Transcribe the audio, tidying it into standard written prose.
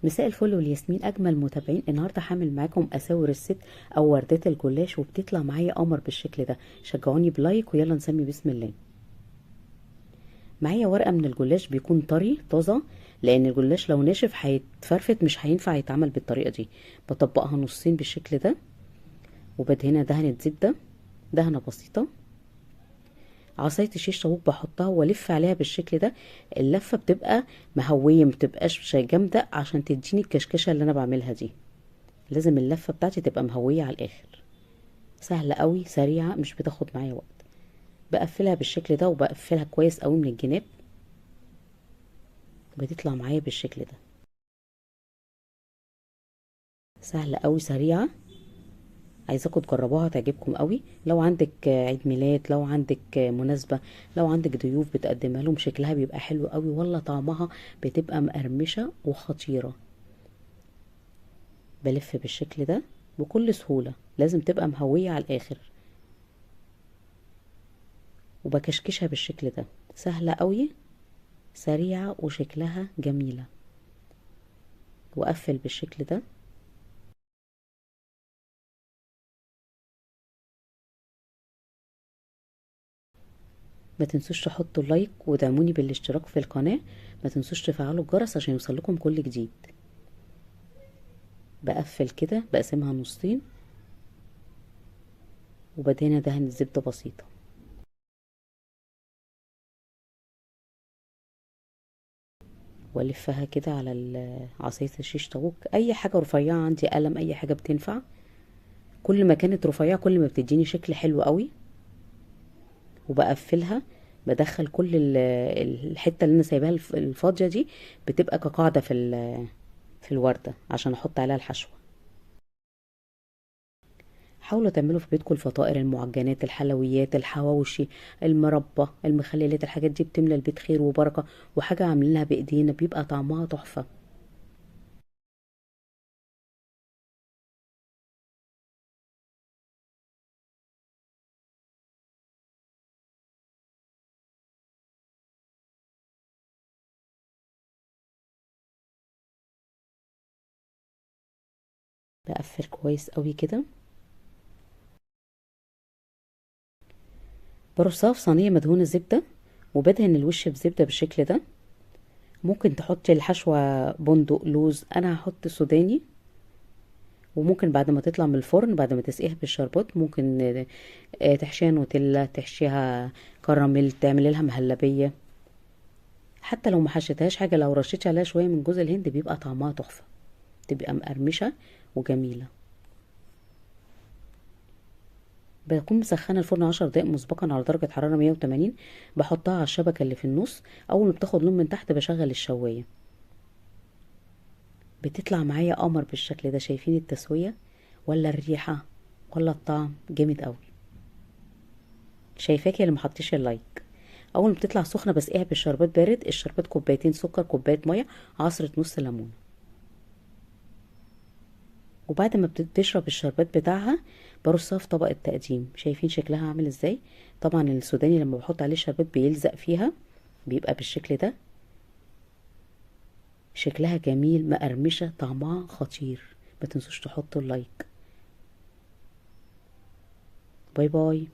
مساء الفل والياسمين اجمل متابعين. النهارده هعمل معاكم اساور الست او وردات الجلاش، وبتطلع معايا قمر بالشكل ده. شجعوني بلايك ويلا نسمي بسم الله. معايا ورقه من الجلاش بيكون طري طازه، لان الجلاش لو ناشف هيتفرفت مش هينفع يتعمل بالطريقه دي. بطبقها نصين بالشكل ده، وبدهنها دهنه زبده، دهنه بسيطه. عصايه الشيش طاووق بحطها والف عليها بالشكل ده. اللفه بتبقى مهويه، مبتبقاش جامده عشان تديني الكشكشه اللي انا بعملها دي. لازم اللفه بتاعتي تبقى مهويه على الاخر. سهله قوي سريعه مش بتاخد معايا وقت. بقفلها بالشكل ده وبقفلها كويس قوي من الجناب، بتطلع معايا بالشكل ده. سهله قوي سريعه، عايزاكم تجربوها تعجبكم قوي. لو عندك عيد ميلاد، لو عندك مناسبه، لو عندك ضيوف بتقدمها لهم، شكلها بيبقى حلو قوي، ولا طعمها بتبقى مقرمشه وخطيره. بلف بالشكل ده بكل سهوله، لازم تبقى مهويه على الاخر، وبكشكشها بالشكل ده. سهله قوي سريعة وشكلها جميلة. واقفل بالشكل ده. ما تنسوش تحطوا لايك ودعموني بالاشتراك في القناة. ما تنسوش تفعلوا الجرس عشان يوصلكم كل جديد. بقفل كده، بقسمها نصين، وبدهنها دهنة زبدة بسيطة. والفها كده على عصاية الشيش طاووق. اي حاجة رفيعة عندي، قلم، اي حاجة بتنفع. كل ما كانت رفيعة كل ما بتديني شكل حلو قوي. وبقفلها، بدخل كل الحتة اللي انا سايباها الفاضية دي بتبقى كقاعدة في الوردة عشان احط عليها الحشوة. حاولوا تعملوا في بيتكم الفطائر، المعجنات، الحلويات، الحواوشي، المربى، المخللات. الحاجات دي بتملى البيت خير وبركة، وحاجة عاملينها بايدينا بيبقى طعمها تحفة. بقفل كويس قوي كده. برصها في صينية مدهونة زبدة، وبدهن الوش بزبدة بالشكل ده. ممكن تحطي الحشوة بندق، لوز، انا هحط سوداني. وممكن بعد ما تطلع من الفرن، بعد ما تسقيها بالشربات، ممكن تحشيها نوتيلا، تحشيها كراميل، تعملي لها مهلبية. حتى لو ما حشيتهاش حاجة، لو رشيتش عليها شوية من جوز الهند بيبقى طعمها تحفة، تبقى مقرمشة وجميلة. بكون مسخنة الفرن 10 دقايق مسبقا على درجة حرارة 180. بحطها على الشبكة اللي في النص. أول ما بتاخد لون من تحت بشغل الشواية. بتطلع معايا قمر بالشكل ده. شايفين التسوية ولا الريحة ولا الطعم؟ جامد قوي. شايفاكي اللي محطيش اللايك. اول ما بتطلع سخنه بسقيها بالشربات بارد. الشربات كوبايتين سكر، كوبايه ميه، عصره نص ليمونه. وبعد ما بتشرب الشربات بتاعها برصها في طبق التقديم. شايفين شكلها عامل ازاي؟ طبعا السوداني لما بحط عليه شربات بيلزق فيها، بيبقى بالشكل ده. شكلها جميل، مقرمشة، طعمها خطير. ما تنسوش تحطوا اللايك. باي باي.